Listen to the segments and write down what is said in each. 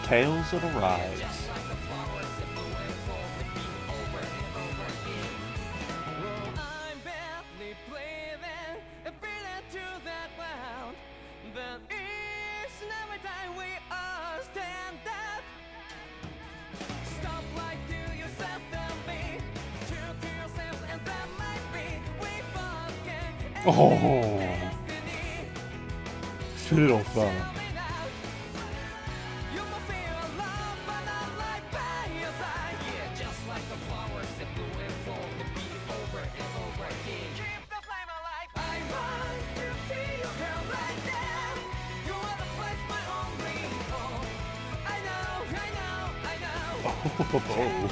Tales of Arise. Oh, beautiful. Oh.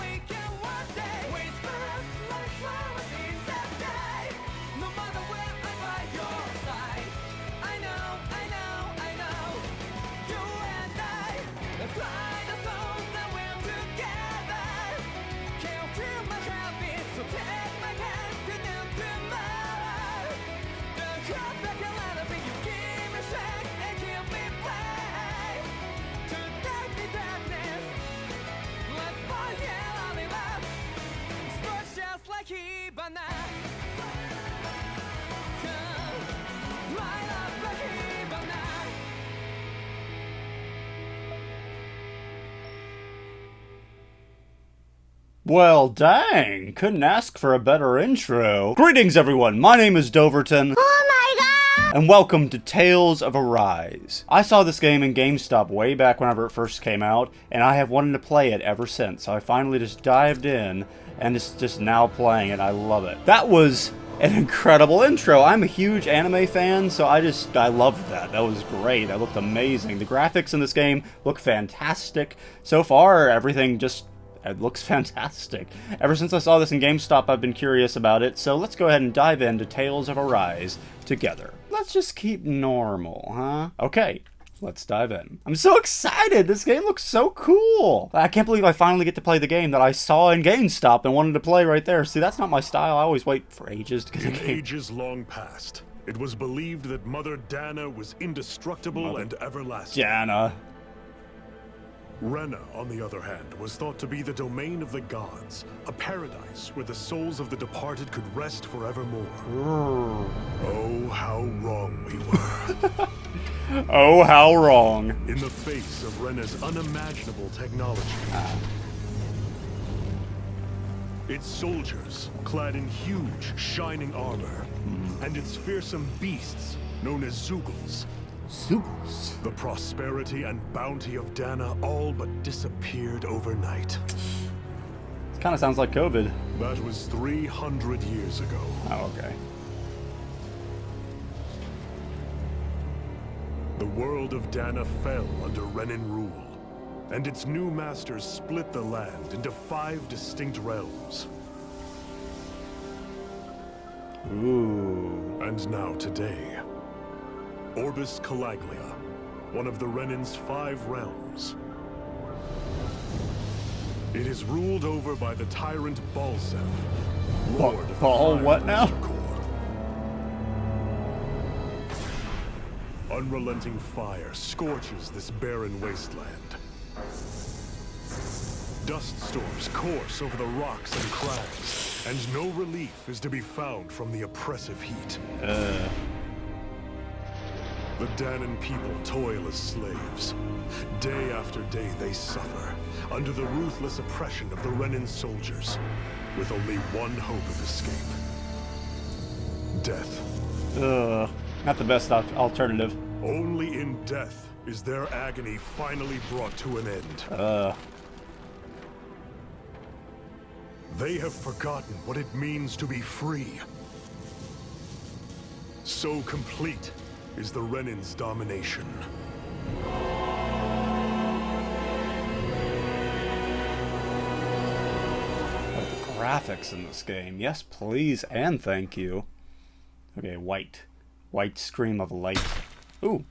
Well, dang, couldn't ask for a better intro. Greetings, everyone. My name is Doverton. Oh my god! And welcome to Tales of Arise. I saw this game in GameStop way back whenever it first came out, and I have wanted to play it ever since. So I finally just dived in, and it's just now playing it. I love it. That was an incredible intro. I'm a huge anime fan, so I loved that. That was great. That looked amazing. The graphics in this game look fantastic. So far, everything just... it looks fantastic. Ever since I saw this in GameStop, I've been curious about it, so let's go ahead and dive into Tales of Arise together. Let's just keep normal, huh? Okay, let's dive in. I'm so excited! This game looks so cool! I can't believe I finally get to play the game that I saw in GameStop and wanted to play right there. See, that's not my style. I always wait for ages to get a game. In ages long past, it was believed that Mother Dana was indestructible and everlasting. Dana. Rena, on the other hand, was thought to be the domain of the gods, a paradise where the souls of the departed could rest forevermore. Oh, how wrong we were. Oh, how wrong. In the face of Rena's unimaginable technology, its soldiers, clad in huge, shining armor, and its fearsome beasts, known as Zeugles. Zeugles. The prosperity and bounty of Dana all but disappeared overnight. It kind of sounds like COVID. That was 300 years ago. Oh, okay. The world of Dana fell under Renan rule, and its new masters split the land into 5 distinct realms. Ooh. And now today, Orbis Calaglia, one of the Renan's 5 realms. It is ruled over by the tyrant Balsef, Lord of the Ball Fire what now? Master Corps. Unrelenting fire scorches this barren wasteland. Dust storms course over the rocks and crags, and no relief is to be found from the oppressive heat. The Danan people toil as slaves. Day after day they suffer, under the ruthless oppression of the Renan soldiers, with only one hope of escape. Death. Not the best alternative. Only in death is their agony finally brought to an end. They have forgotten what it means to be free. So complete is the Renan's domination. Oh, the graphics in this game. Yes, please, and thank you. Okay, white. White stream of light. Ooh.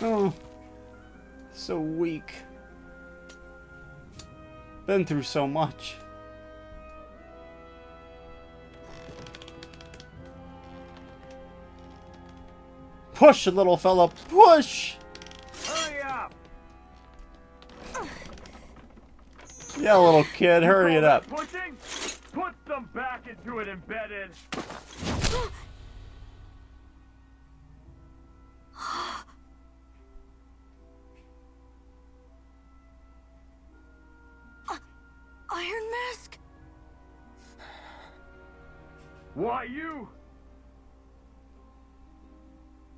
Oh, so weak. Been through so much. Push, little fella, push! Hurry up! Yeah, little kid, hurry it up. Pushing? Put some back into it, embedded. Iron Mask? Why you?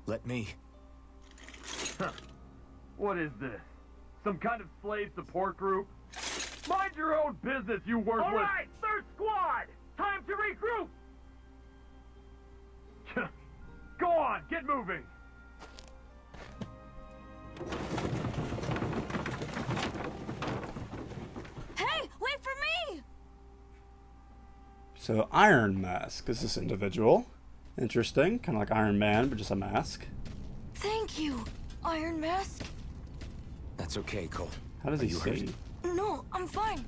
Let me. What is this? Some kind of slave support group? Mind your own business, you worthless. All right, third squad. Time to regroup. Go on, get moving. Hey, wait for me! So, Iron Mask is this individual. Interesting, kind of like Iron Man, but just a mask. Thank you, Iron Mask. That's okay, Cole. How does he Are you see? hurt? No, I'm fine.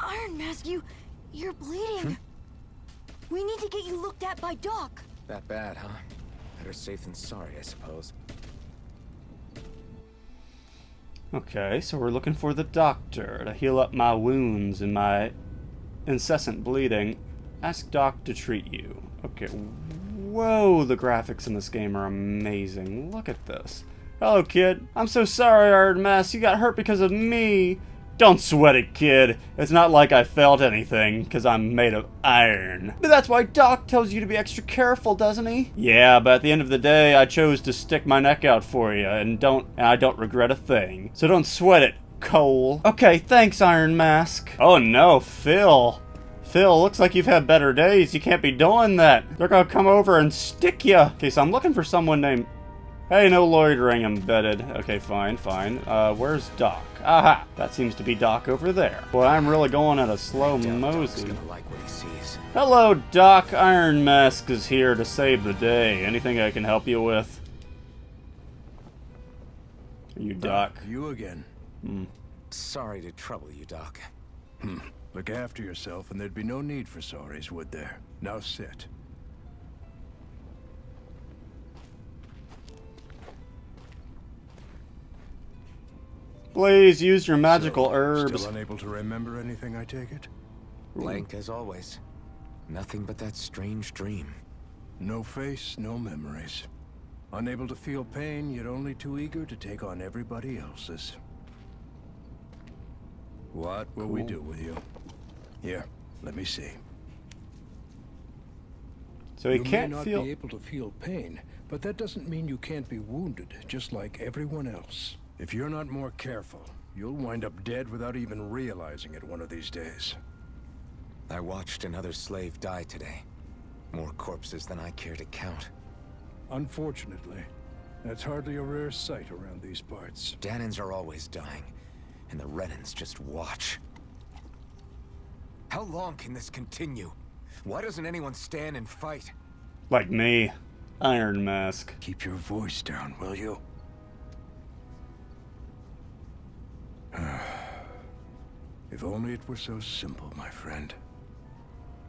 Iron Mask, you're bleeding. We need to get you looked at by Doc. That bad, huh? Better safe than sorry, I suppose. Okay, so we're looking for the doctor to heal up my wounds and my incessant bleeding. Ask Doc to treat you. Okay, whoa, the graphics in this game are amazing. Look at this. Hello, kid. I'm so sorry, Iron Mask. You got hurt because of me. Don't sweat it, kid. It's not like I felt anything, because I'm made of iron. But that's why Doc tells you to be extra careful, doesn't he? Yeah, but at the end of the day, I chose to stick my neck out for you, and I don't regret a thing. So don't sweat it, Cole. Okay, thanks, Iron Mask. Oh no, Phil. Phil, looks like you've had better days. You can't be doing that. They're gonna come over and stick you. Okay, so I'm looking for someone named... Hey, no loitering, embedded. Okay, fine, fine. Where's Doc? Aha! That seems to be Doc over there. Boy, I'm really going at a slow mosey. Doc's gonna like what he sees. Hello, Doc. Iron Mask is here to save the day. Anything I can help you with? Are you Doc? You again. Sorry to trouble you, Doc. Look after yourself, and there'd be no need for sorries, would there? Now sit. Please use your magical herbs. Still unable to remember anything, I take it? Blank as always. Nothing but that strange dream. No face, no memories. Unable to feel pain, yet only too eager to take on everybody else's. What will we do with you? Here, let me see. So he You can't may not feel... be able to feel pain, but that doesn't mean you can't be wounded, just like everyone else. If you're not more careful, you'll wind up dead without even realizing it one of these days. I watched another slave die today. More corpses than I care to count. Unfortunately, that's hardly a rare sight around these parts. Danans are always dying, and the Renans just watch. How long can this continue? Why doesn't anyone stand and fight? Like me. Iron Mask. Keep your voice down, will you? If only it were so simple, my friend.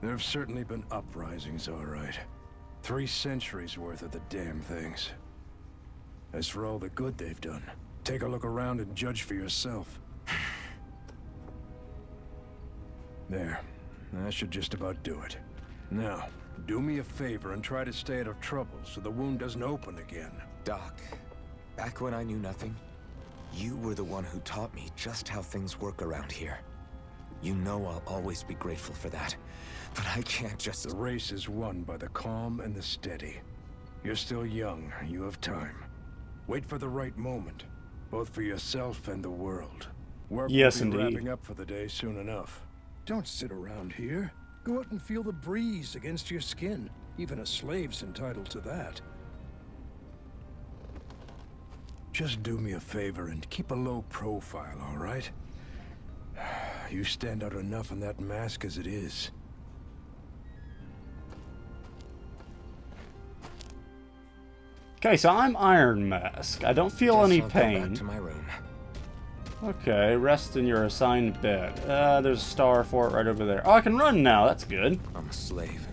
There have certainly been uprisings, all right. 3 centuries worth of the damn things. As for all the good they've done, take a look around and judge for yourself. There. That should just about do it. Now, do me a favor and try to stay out of trouble so the wound doesn't open again. Doc, back when I knew nothing, you were the one who taught me just how things work around here. You know I'll always be grateful for that, but I can't just... The race is won by the calm and the steady. You're still young, you have time. Wait for the right moment, both for yourself and the world. Work Yes, will be indeed. wrapping up for the day soon enough. Don't sit around here. Go out and feel the breeze against your skin. Even a slave's entitled to that. Just do me a favor and keep a low profile, all right? You stand out enough in that mask as it is. Okay, so I'm Iron Mask. I don't feel any Guess I'll go back pain. to my room. Okay, rest in your assigned bed. There's a star for it right over there. Oh, I can run now. That's good. I'm a slave,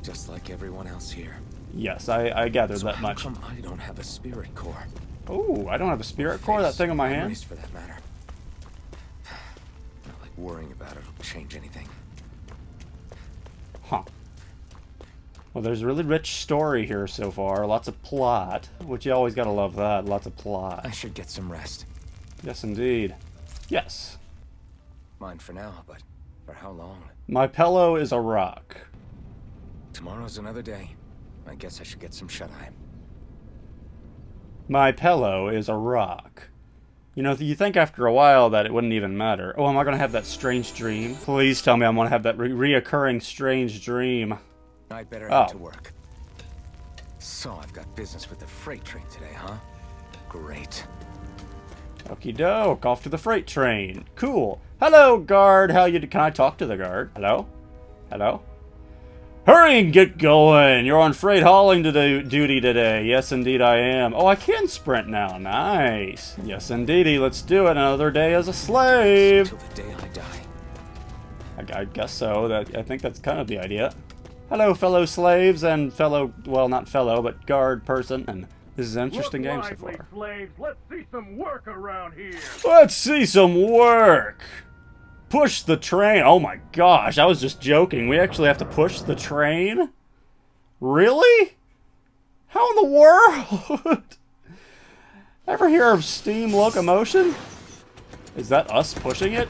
just like everyone else here. Yes, I gathered So that how much. come I don't have a spirit core? Oh, I don't have a spirit core. That thing on my hand. Memories, for that matter. Not like worrying about it will change anything. Huh. Well, there's a really rich story here so far. Lots of plot, which you always gotta love that. Lots of plot. I should get some rest. Yes, indeed. Yes. Mine for now, but for how long? My pillow is a rock. Tomorrow's another day. I guess I should get some shut-eye. My pillow is a rock. You know, you think after a while that it wouldn't even matter. Oh, am I gonna have that strange dream? Please tell me I'm gonna have that reoccurring strange dream. I'd better Oh. get to work. So I've got business with the freight train today, huh? Great. Okie doke, off to the freight train. Cool. Hello, guard. How you? Can I talk to the guard? Hello? Hello? Hurry and get going. You're on freight hauling duty today. Yes, indeed I am. Oh, I can sprint now. Nice. Yes, indeedy. Let's do it. Another day as a slave. Till the day I die. I guess so. I think that's kind of the idea. Hello, fellow slaves and fellow, well, not fellow, but guard person. And this is an interesting game so lively, far. slaves. Let's see some work around here. Let's see some work. Push the train. Oh my gosh, I was just joking. We actually have to push the train? Really? How in the world? Ever hear of steam locomotion? Is that us pushing it?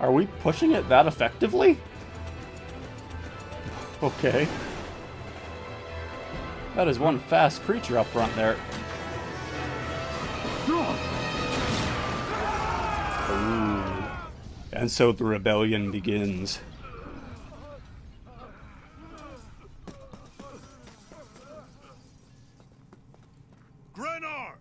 Are we pushing it that effectively? Okay. That is one fast creature up front there. Ooh. And so the rebellion begins. Grenar!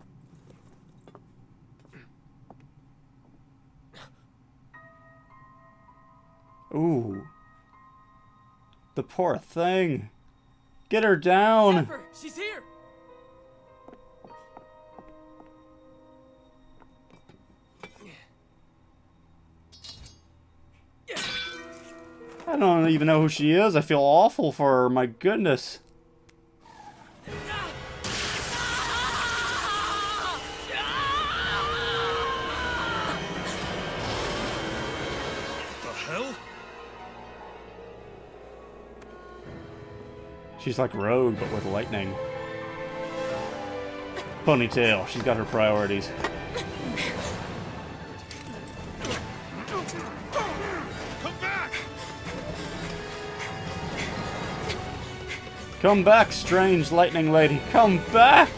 Ooh. The poor thing. Get her down. Zephyr, she's here. I don't even know who she is. I feel awful for her. My goodness. The hell? She's like Rogue, but with lightning. Ponytail. She's got her priorities. Come back! Come back, strange lightning lady. Come back!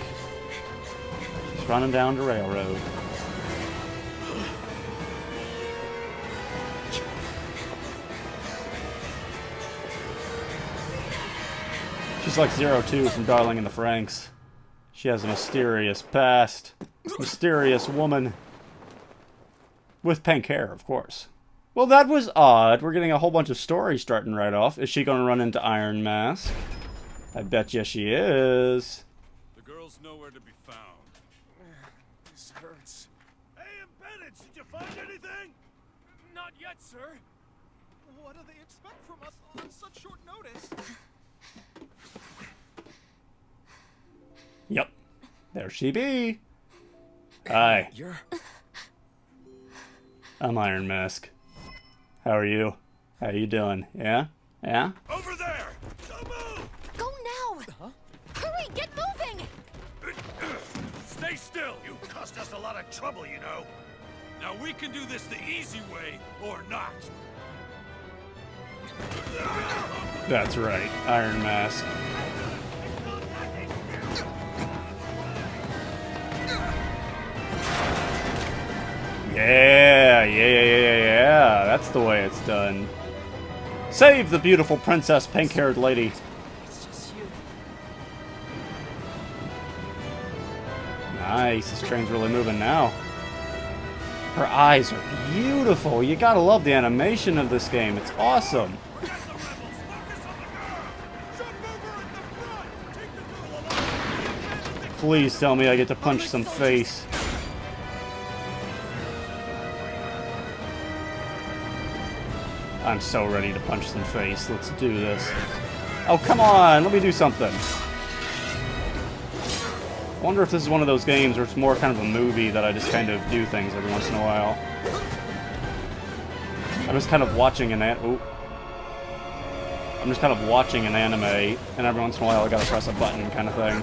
She's running down the railroad. She's like 02 from Darling in the Franxx. She has a mysterious past. Mysterious woman. With pink hair, of course. Well, that was odd. We're getting a whole bunch of stories starting right off. Is she going to run into Iron Mask? I bet you she is. The girl's nowhere to be found. This hurts. Hey, Bennett, did you find anything? Not yet, sir. What do they expect from us on such short notice? Yep. There she be. Hi. You're... I'm Iron Mask. How are you? How you doing? Yeah? Yeah? Over there! Don't move! Go now! Hurry, get moving! Stay still! You caused us a lot of trouble, you know. Now we can do this the easy way or not. That's right. Iron Mask. Yeah. That's the way it's done. Save the beautiful princess pink-haired lady. It's just you. Nice. This train's really moving now. Her eyes are beautiful. You gotta love the animation of this game. It's awesome. Please tell me I get to punch some face. I'm so ready to punch some face. Let's do this. Oh, come on! Let me do something. I wonder if this is one of those games where it's more kind of a movie that I just kind of do things every once in a while. I'm just kind of watching an I'm just kind of watching an anime, and every once in a while I gotta press a button kind of thing.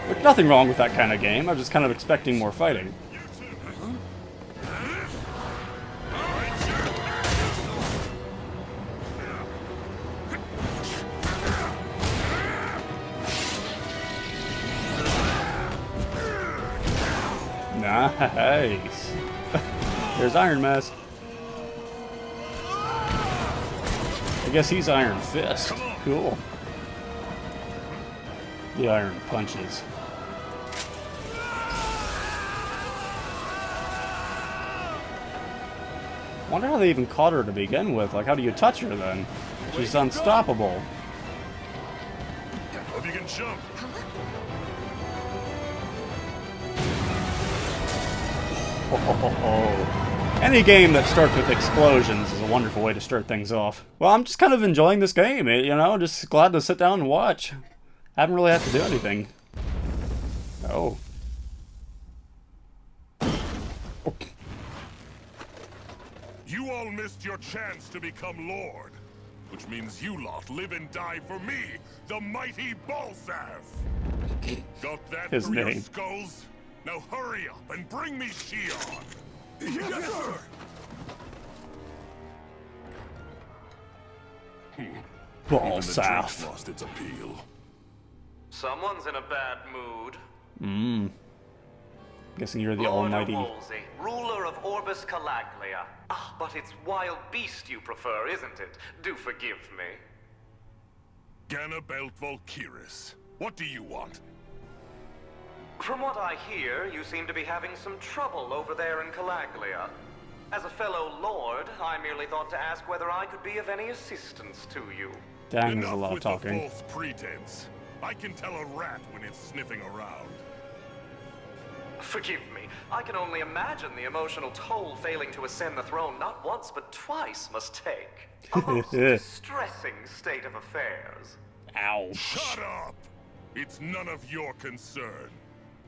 There's nothing wrong with that kind of game. I'm just kind of expecting more fighting. Nice. There's Iron Mask. I guess he's Iron Fist. Cool. The Iron Punches. Wonder how they even caught her to begin with. Like, how do you touch her then? She's unstoppable. Hope you can jump. Any game that starts with explosions is a wonderful way to start things off. Well, I'm just kind of enjoying this game, you know, just glad to sit down and watch. Haven't really had to do anything. Oh. You all missed your chance to become Lord, which means you lot live and die for me, the mighty Balsav. Got that His for your name. skulls? Now hurry up and bring me Shion. Yes, sir. Balsav. Lost its appeal. Someone's in a bad mood. Guessing you're the Lord almighty. of Wolsey, ruler of Orbis Calaglia. Ah, but it's wild beast you prefer, isn't it? Do forgive me. Ganabelt Volkiris. What do you want? From what I hear, you seem to be having some trouble over there in Calaglia. As a fellow lord, I merely thought to ask whether I could be of any assistance to you. Dang, there's a Enough lot of with the talking. false pretense. I can tell a rat when it's sniffing around. Forgive me, I can only imagine the emotional toll failing to ascend the throne not once but twice must take. A most distressing state of affairs. Ow. Shut up! It's none of your concern.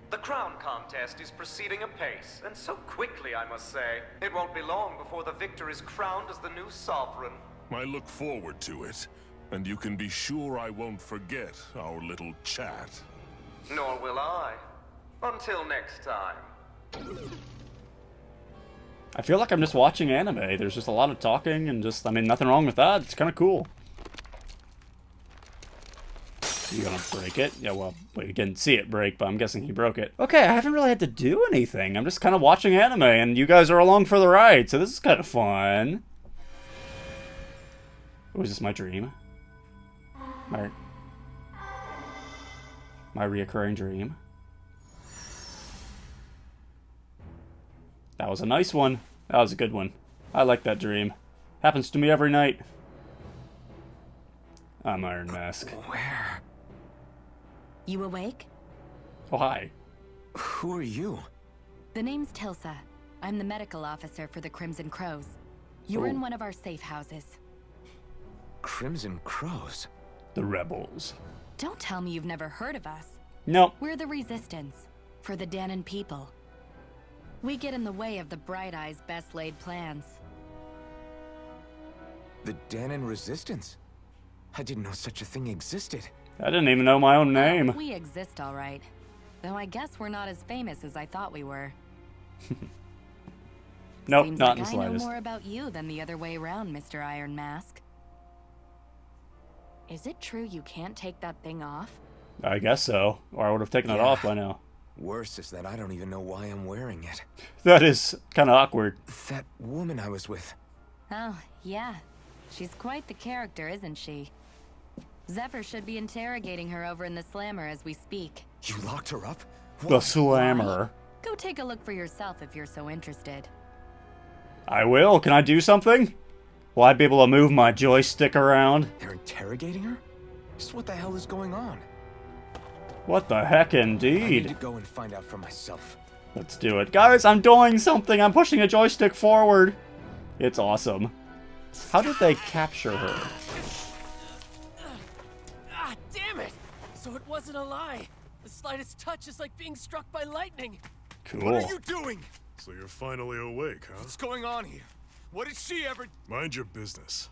The crown contest is proceeding apace, and so quickly, I must say. It won't be long before the victor is crowned as the new sovereign. I look forward to it, and you can be sure I won't forget our little chat. Nor will I. Until next time. I feel like I'm just watching anime. There's just a lot of talking and just, I mean, nothing wrong with that. It's kind of cool. You gonna break it? Yeah, well, we didn't see it break, but I'm guessing he broke it. Okay, I haven't really had to do anything. I'm just kind of watching anime, and you guys are along for the ride, so this is kind of fun. Oh, is this my dream? My reoccurring dream? That was a nice one. That was a good one. I like that dream. Happens to me every night. I'm Iron Mask. Where? You awake? Oh, hi. Who are you? The name's Tilsa. I'm the medical officer for the Crimson Crows. You're in one of our safe houses. Crimson Crows? The rebels. Don't tell me you've never heard of us. Nope. We're the Resistance, for the Danon people. We get in the way of the Bright Eye's best laid plans. The Danon Resistance? I didn't know such a thing existed. I didn't even know my own name. We exist, all right. Though I guess we're not as famous as I thought we were. Nope, Seems not like in the I know slightest. more about you than the other way around, Mr. Iron Mask. Is it true you can't take that thing off? I guess so. Or I would have taken it Yeah. off by now. Worse is that I don't even know why I'm wearing it. That is kind of awkward. That woman I was with. Oh, yeah. She's quite the character, isn't she? Zephyr should be interrogating her over in the Slammer as we speak. You locked her up? The Slammer. Go take a look for yourself if you're so interested. I will. Can I do something? Will I be able to move my joystick around? They're interrogating her? Just what the hell is going on? What the heck, I need to indeed. go and find out for myself. Let's do it. Guys, I'm doing something. I'm pushing a joystick forward. It's awesome. How did they capture her? Ah, damn it! So it wasn't a lie. The slightest touch is like being struck by lightning. Cool. What are you doing? So you're finally awake, huh? What's going on here? What did she ever... Mind your business.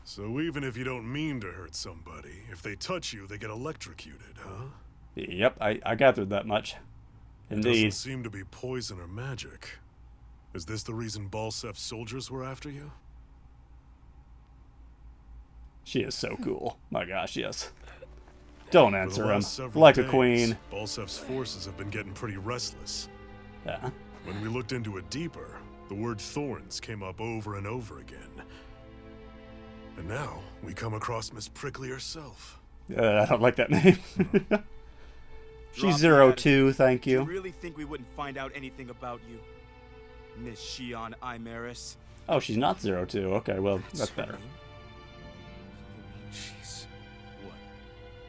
So even if you don't mean to hurt somebody, if they touch you, they get electrocuted, huh? Yep, I gathered that much. Indeed. Doesn't seem to be poison or magic. Is this the reason Balsef's soldiers were after you? She is so cool. My gosh, yes. Don't For the answer him. last several Like a days, queen. Balsef's forces have been getting pretty restless. Yeah. When we looked into it deeper, the word thorns came up over and over again. And now, we come across Miss Prickly herself. I don't like that name. She's Drop the 02, thank You you. really think we wouldn't find out anything about you? Miss Shion Imaris? Oh, she's not 02. Okay, well, that's her better. name? You mean she's... What?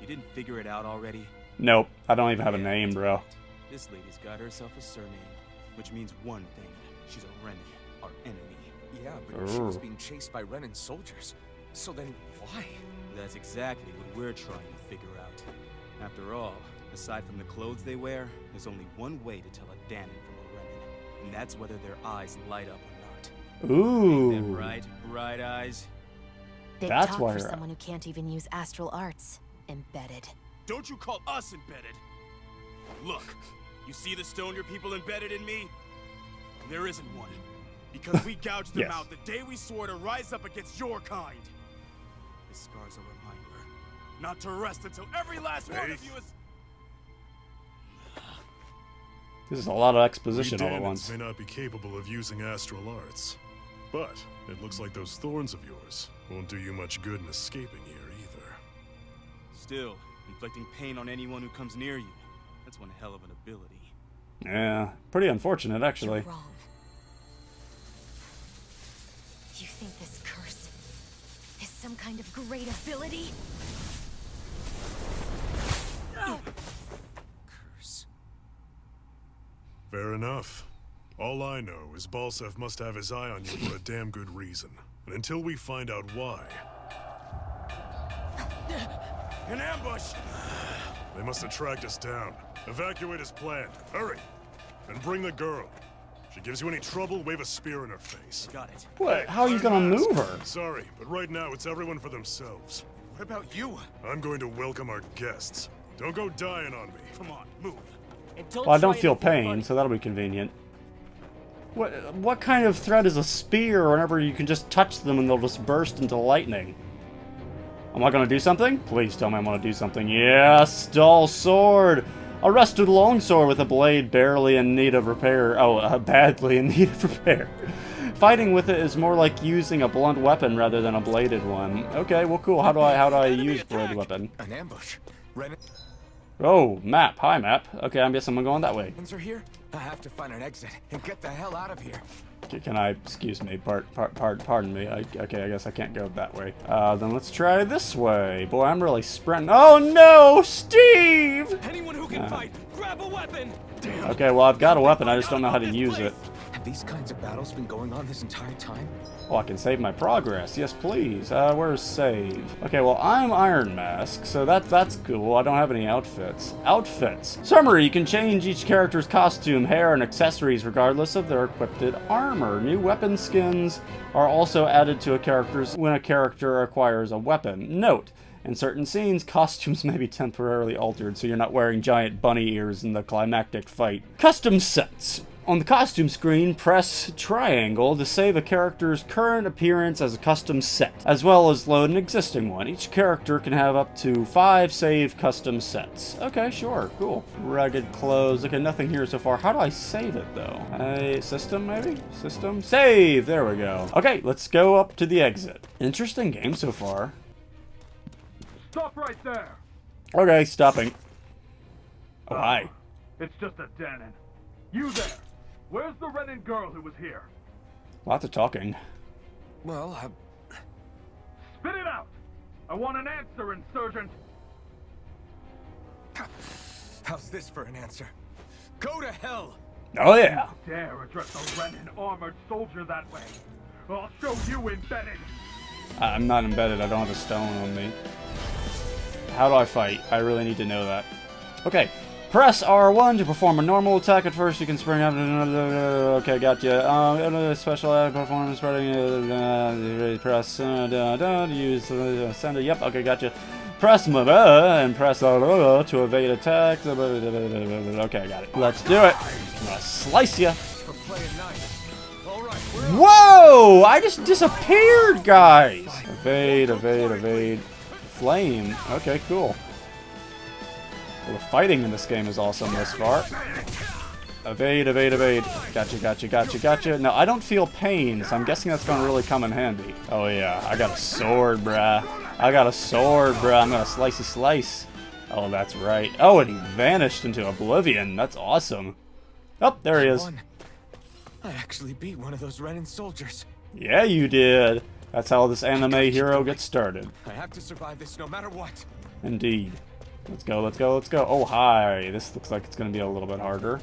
You didn't figure it out already? Nope, I don't even have a name, bro. This lady's got herself a surname, which means one thing. She's a Renin, our enemy. Yeah, but she was being chased by Renin soldiers. So then, why? That's exactly what we're trying to figure out. After all, aside from the clothes they wear, there's only one way to tell a Danon from a Renin, and that's whether their eyes light up or not. Ooh. Ain't that right, bright eyes? Big That's talk why for you're- someone who can't even use astral arts. Embedded. Don't you call us embedded? Look, you see the stone your people embedded in me? There isn't one. Because we gouged them Yes. out the day we swore to rise up against your kind. This scar's a reminder not to rest until every last one of you is... This is a lot of We exposition all at Danons once. may not be capable of using astral arts, but it looks like those thorns of yours won't do you much good in escaping here either. Still, inflicting pain on anyone who comes near you. That's one hell of an ability. Yeah, pretty unfortunate, actually. You're wrong. You think this curse is some kind of great ability? Curse. Fair enough. All I know is Balsef must have his eye on you for a damn good reason. And until we find out why, An ambush! they must have tracked us down. Evacuate as planned. Hurry! And bring the girl. If she gives you any trouble, wave a spear in her face. Got it. What? How are you gonna move her? Sorry, but right now it's everyone for themselves. What about you? I'm going to welcome our guests. Don't go dying on me. Come on, move. And don't Well, I don't try feel anything pain, funny. so that'll be convenient. What kind of threat is a spear whenever you can just touch them and they'll just burst into lightning? Am I gonna do something? Please tell me I'm gonna do something. Yes, dull sword! A rusted longsword with a blade barely in need of repair. Oh, badly in need of repair. Fighting with it is more like using a blunt weapon rather than a bladed one. Okay, well cool. How do I use bladed weapon? An ambush. Renins Oh, map. Hi, map. Okay, I guess I'm going that way. are here. I have to find an exit and get the hell out of here. Can I, excuse me, pardon me. Okay, I guess I can't go that way. Then let's try this way. Boy, I'm really sprinting. Oh no, Steve! Anyone who can fight, grab a weapon! Okay, well, I've got a weapon, I just don't know how to use it. Have these kinds of battles been going on this entire time? Oh, I can save my progress. Yes, please. Where's save? Okay, well, I'm Iron Mask, so that's cool. I don't have any outfits. Outfits. Summary, you can change each character's costume, hair, and accessories regardless of their equipped armor. New weapon skins are also added to a character's when a character acquires a weapon. Note, in certain scenes, costumes may be temporarily altered, so you're not wearing giant bunny ears in the climactic fight. Custom sets. On the costume screen, press triangle to save a character's current appearance as a custom set, as well as load an existing one. Each character can have up to 5 save custom sets. Okay, sure, cool. Rugged clothes. Okay, nothing here so far. How do I save it, though? System, maybe? System? Save! There we go. Okay, let's go up to the exit. Interesting game so far. Stop right there! Okay, stopping. Oh, hi. It's just a Danon. You there! Where's the Renin girl who was here? Lots of talking. Well, Spit it out! I want an answer, Insurgent! How's this for an answer? Go to hell! Oh yeah. Dare address a Renan armored soldier that way. I'll show you embedded. I'm not embedded. I don't have a stone on me. How do I fight? I really need to know that. Okay. Press R1 to perform a normal attack. At first, you can spring up. Okay, gotcha. Special performance spreading. Press. Use sender. Yep. Okay, gotcha. Press and press to evade attacks. Okay, I got it. Let's do it. I'm gonna slice ya. Whoa! I just disappeared, guys. Evade, evade, evade. Flame. Okay, cool. Well, the fighting in this game is awesome this far. Evade, evade, evade. Gotcha, gotcha, gotcha, gotcha. No, I don't feel pain, so I'm guessing that's going to really come in handy. Oh, yeah. I got a sword, bruh. I got a sword, bruh. I'm going to slicey slice. Oh, that's right. Oh, and he vanished into oblivion. That's awesome. Oh, there he is. I actually beat one of those Renan soldiers. Yeah, you did. That's how this anime hero gets started. I have to survive this no matter what. Indeed. Let's go, let's go, let's go. Oh, hi. This looks like it's going to be a little bit harder.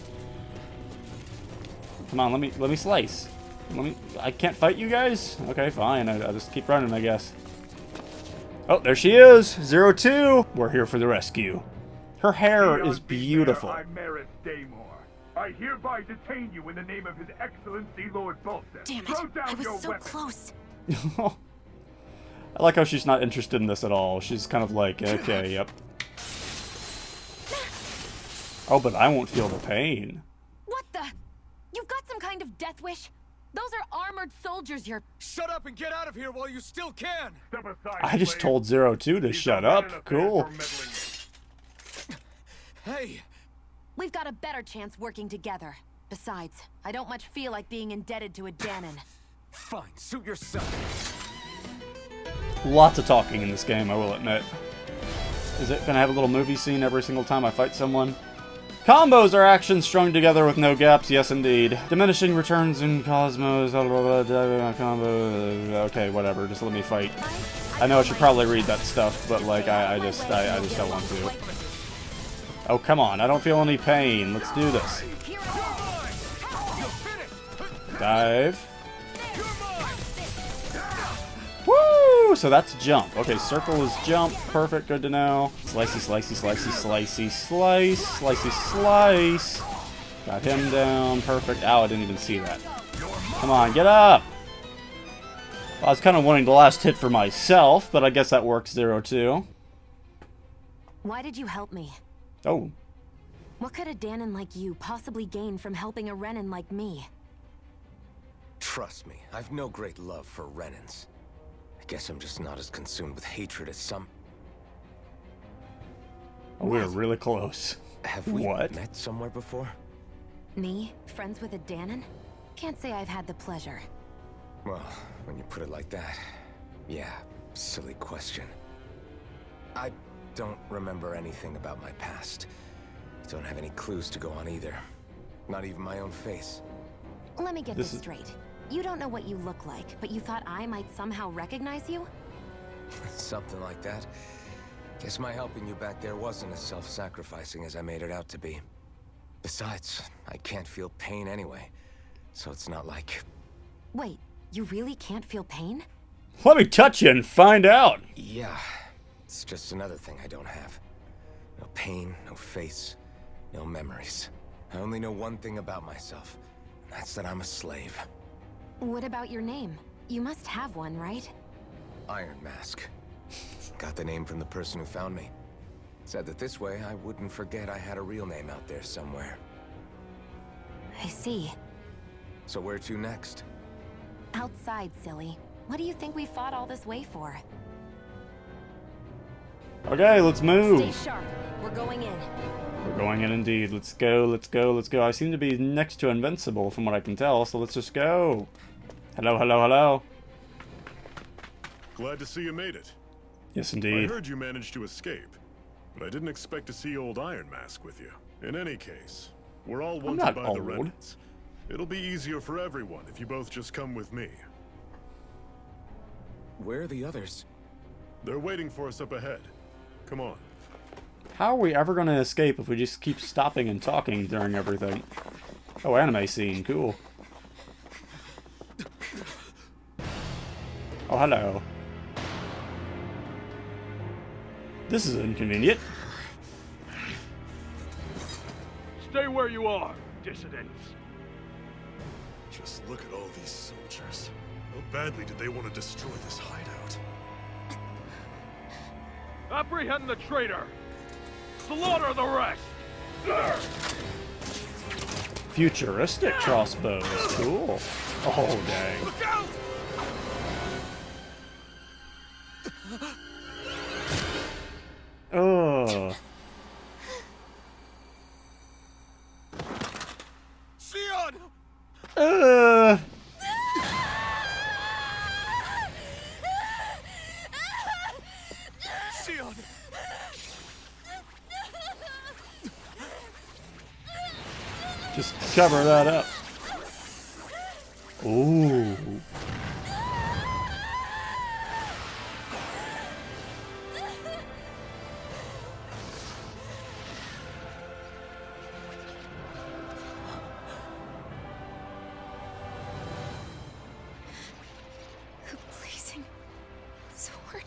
Come on, let me slice. I can't fight you guys? Okay, fine. I'll just keep running, I guess. Oh, there she is. 02. We're here for the rescue. Her hair is beautiful. I hereby detain you in the name of His Excellency Lord Bolton. Damn it, I was so close. I like how she's not interested in this at all. She's kind of like, okay, yep. Oh, but I won't feel the pain. What the? You've got some kind of death wish? Those are armored soldiers you're... Shut up and get out of here while you still can! Step aside, I just told 02 to shut up. Cool. Hey! We've got a better chance working together. Besides, I don't much feel like being indebted to a Danon. Fine, suit yourself. Lots of talking in this game, I will admit. Is it gonna have a little movie scene every single time I fight someone? Combos are actions strung together with no gaps, yes indeed. Diminishing returns in Cosmos, combo, okay, whatever, just let me fight. I know I should probably read that stuff, but like, I just don't want to. Oh, come on, I don't feel any pain. Let's do this. Dive. Woo! So that's jump. Okay, circle is jump. Perfect, good to know. Slicey, slicey, slicey, slicey, slice. Slicey, slice. Got him down. Perfect. Ow, I didn't even see that. Come on, get up! Well, I was kind of wanting the last hit for myself, but I guess that works 02. Why did you help me? Oh. What could a Danon like you possibly gain from helping a Renan like me? Trust me, I've no great love for Renans. I guess I'm just not as consumed with hatred as some... Oh, we're really close. Have we met somewhere before? Me? Friends with a Danon? Can't say I've had the pleasure. Well, when you put it like that, yeah, silly question. I don't remember anything about my past. Don't have any clues to go on either. Not even my own face. Let me get this straight. You don't know what you look like, but you thought I might somehow recognize you? Something like that. Guess my helping you back there wasn't as self-sacrificing as I made it out to be. Besides, I can't feel pain anyway, so it's not like... Wait, you really can't feel pain? Let me touch you and find out! Yeah, it's just another thing I don't have. No pain, no face, no memories. I only know one thing about myself, and that's that I'm a slave. What about your name? You must have one, right? Iron Mask. Got the name from the person who found me. Said that this way I wouldn't forget I had a real name out there somewhere. I see. So where to next? Outside, silly. What do you think we fought all this way for? Okay, let's move. Stay sharp. We're going in. We're going in indeed. Let's go, let's go, let's go. I seem to be next to invincible from what I can tell, so let's just go. Hello, hello, hello. Glad to see you made it. Yes, indeed. I heard you managed to escape, but I didn't expect to see old Iron Mask with you. In any case, we're all wanted by the Renans. It'll be easier for everyone if you both just come with me. Where are the others? They're waiting for us up ahead. Come on. How are we ever going to escape if we just keep stopping and talking during everything? Oh, anime scene. Cool. Oh, hello. This is inconvenient. Stay where you are, dissidents. Just look at all these soldiers. How badly did they want to destroy this hideout? Apprehend the traitor. Slaughter the rest. Futuristic crossbows. Cool. Oh, dang. Look out! Ugh. Sion! Sion! Just cover that up. Ooh. The blazing sword.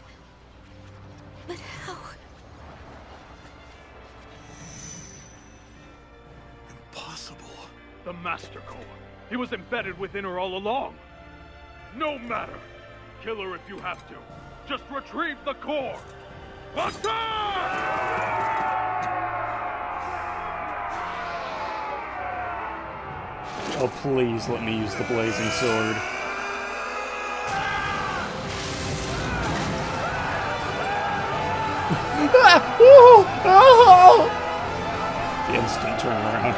But how? Impossible. The Master Core. He was embedded within her all along. No matter. Kill her if you have to. Just retrieve the core. Oh, please let me use the blazing sword. The instant turnaround.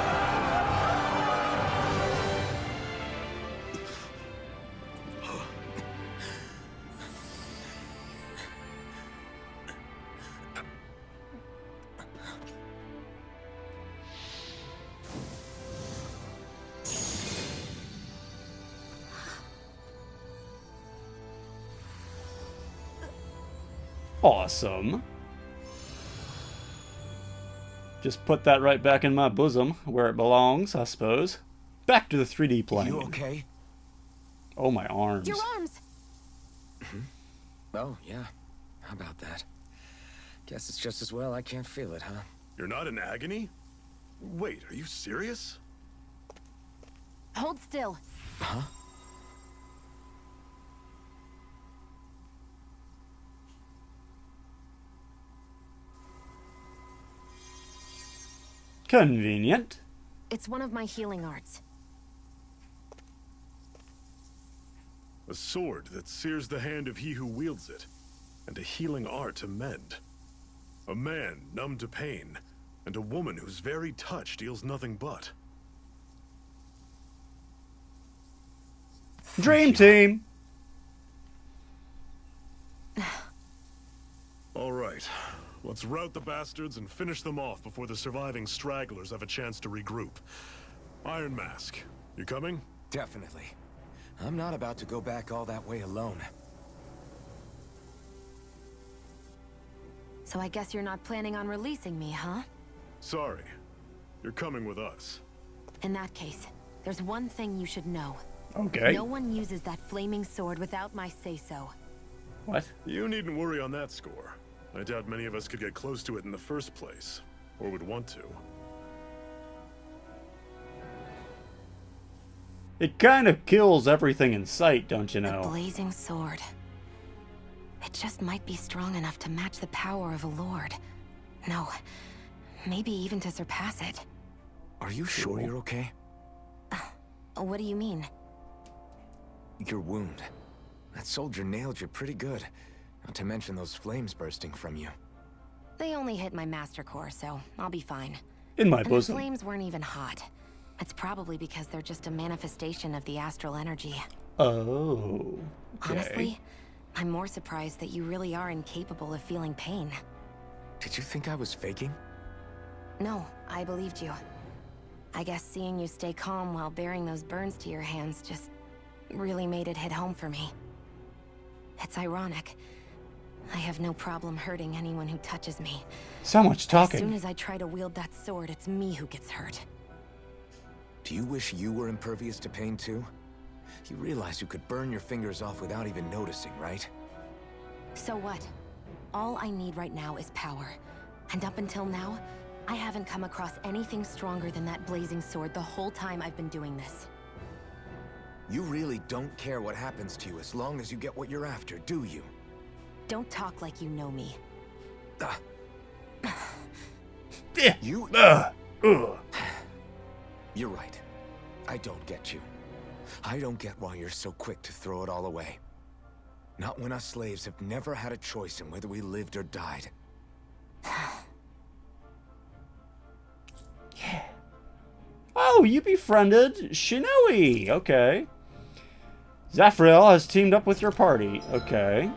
Awesome. Just put that right back in my bosom, where it belongs, I suppose. Back to the 3D plane. You okay? Oh, my arms. Your arms! Oh, yeah. How about that? Guess it's just as well I can't feel it, huh? You're not in agony? Wait, are you serious? Hold still. Huh? Convenient. It's one of my healing arts. A sword that sears the hand of he who wields it, and a healing art to mend. A man numb to pain, and a woman whose very touch deals nothing but. Dream team. All right, let's rout the bastards and finish them off before the surviving stragglers have a chance to regroup. Iron Mask, you coming? Definitely. I'm not about to go back all that way alone. So I guess you're not planning on releasing me, huh? Sorry, you're coming with us. In that case, there's one thing you should know. Okay. No one uses that flaming sword without my say-so. What? You needn't worry on that score. I doubt many of us could get close to it in the first place, or would want to. It kind of kills everything in sight, don't you A know? blazing sword. It just might be strong enough to match the power of a lord. No, maybe even to surpass it. Are you sure you're okay? What do you mean? Your wound. That soldier nailed you pretty good. Not to mention those flames bursting from you. They only hit my master core, so I'll be fine. In my And the bosom. flames weren't even hot. It's probably because they're just a manifestation of the astral energy. Oh. Okay. Honestly, I'm more surprised that you really are incapable of feeling pain. Did you think I was faking? No, I believed you. I guess seeing you stay calm while bearing those burns to your hands just really made it hit home for me. It's ironic. I have no problem hurting anyone who touches me. So much talking. As soon as I try to wield that sword, it's me who gets hurt. Do you wish you were impervious to pain too? You realize you could burn your fingers off without even noticing, right? So what? All I need right now is power. And up until now, I haven't come across anything stronger than that blazing sword the whole time I've been doing this. You really don't care what happens to you as long as you get what you're after, do you? Don't talk like you know me. You... You're right. I don't get you. I don't get why you're so quick to throw it all away. Not when us slaves have never had a choice in whether we lived or died. Yeah. Oh, you befriended Shinoe. Okay. Zafriel has teamed up with your party. Okay.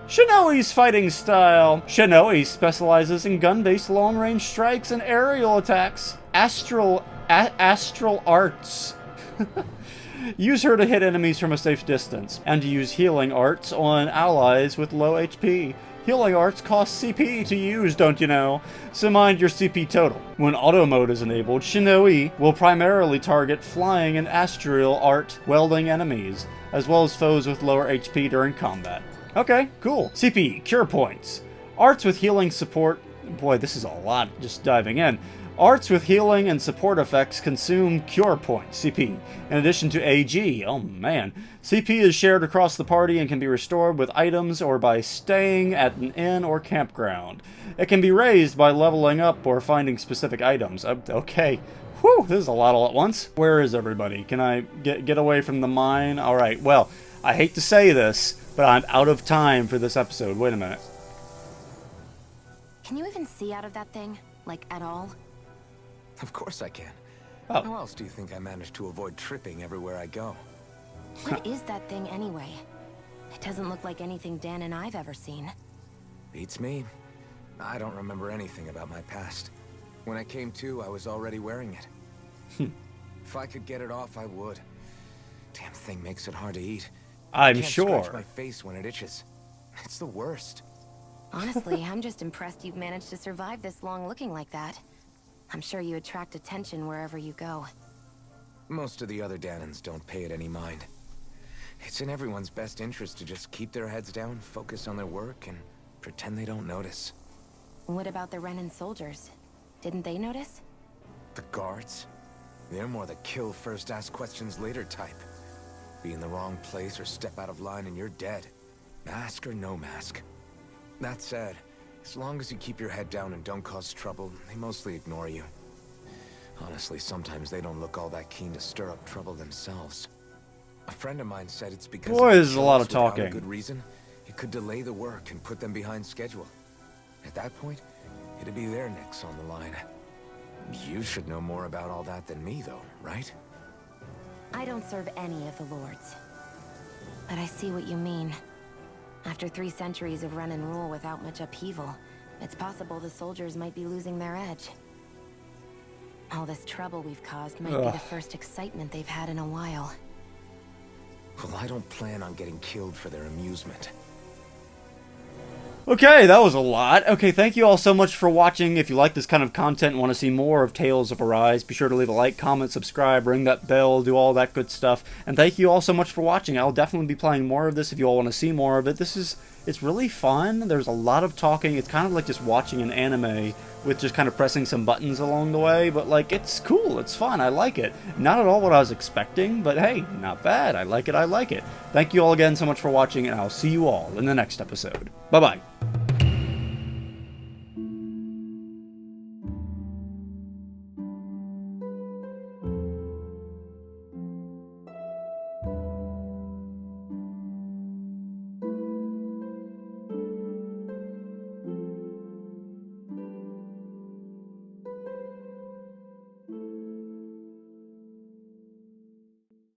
Shinoe's fighting style. Shinoe specializes in gun-based long-range strikes and aerial attacks. Astral arts. Use her to hit enemies from a safe distance, and to use healing arts on allies with low HP. Healing arts cost CP to use, don't you know? So mind your CP total. When auto mode is enabled, Shinoe will primarily target flying and astral art welding enemies, as well as foes with lower HP during combat. Okay, cool. CP, cure points. Arts with healing support. Boy, this is a lot just diving in. Arts with healing and support effects consume cure points, CP, in addition to AG. Oh man. CP is shared across the party and can be restored with items or by staying at an inn or campground. It can be raised by leveling up or finding specific items. Okay. Whew, this is a lot all at once. Where is everybody? Can I get away from the mine? Alright, well, I hate to say this, but I'm out of time for this episode. Wait a minute. Can you even see out of that thing? Like, at all? Of course I can. Oh. How else do you think I managed to avoid tripping everywhere I go? What is that thing anyway? It doesn't look like anything Dan and I've ever seen. Beats me. I don't remember anything about my past. When I came to, I was already wearing it. If I could get it off, I would. Damn thing makes it hard to eat. I'm Can't sure. Scratch my face when it itches. It's the worst. Honestly, I'm just impressed you've managed to survive this long looking like that. I'm sure you attract attention wherever you go. Most of the other Danans don't pay it any mind. It's in everyone's best interest to just keep their heads down, focus on their work, and pretend they don't notice. What about the Renan soldiers? Didn't they notice? The guards? They're more the kill first, ask questions later type. Be in the wrong place or step out of line and you're dead. Mask or no mask. That said, as long as you keep your head down and don't cause trouble, they mostly ignore you. Honestly, sometimes they don't look all that keen to stir up trouble themselves. A friend of mine said it's because Boy, if there's a lot of without talking. a good reason, it could delay the work and put them behind schedule. At that point, it'd be their necks on the line. You should know more about all that than me, though, right? I don't serve any of the lords. But I see what you mean. After 3 centuries of run and rule without much upheaval, it's possible the soldiers might be losing their edge. All this trouble we've caused might be the first excitement they've had in a while. Well, I don't plan on getting killed for their amusement. Okay, that was a lot. Okay, thank you all so much for watching. If you like this kind of content and want to see more of Tales of Arise, be sure to leave a like, comment, subscribe, ring that bell, do all that good stuff. And thank you all so much for watching. I'll definitely be playing more of this if you all want to see more of it. It's really fun. There's a lot of talking. It's kind of like just watching an anime with just kind of pressing some buttons along the way. But, like, it's cool. It's fun. I like it. Not at all what I was expecting, but hey, not bad. I like it. I like it. Thank you all again so much for watching, and I'll see you all in the next episode. Bye-bye.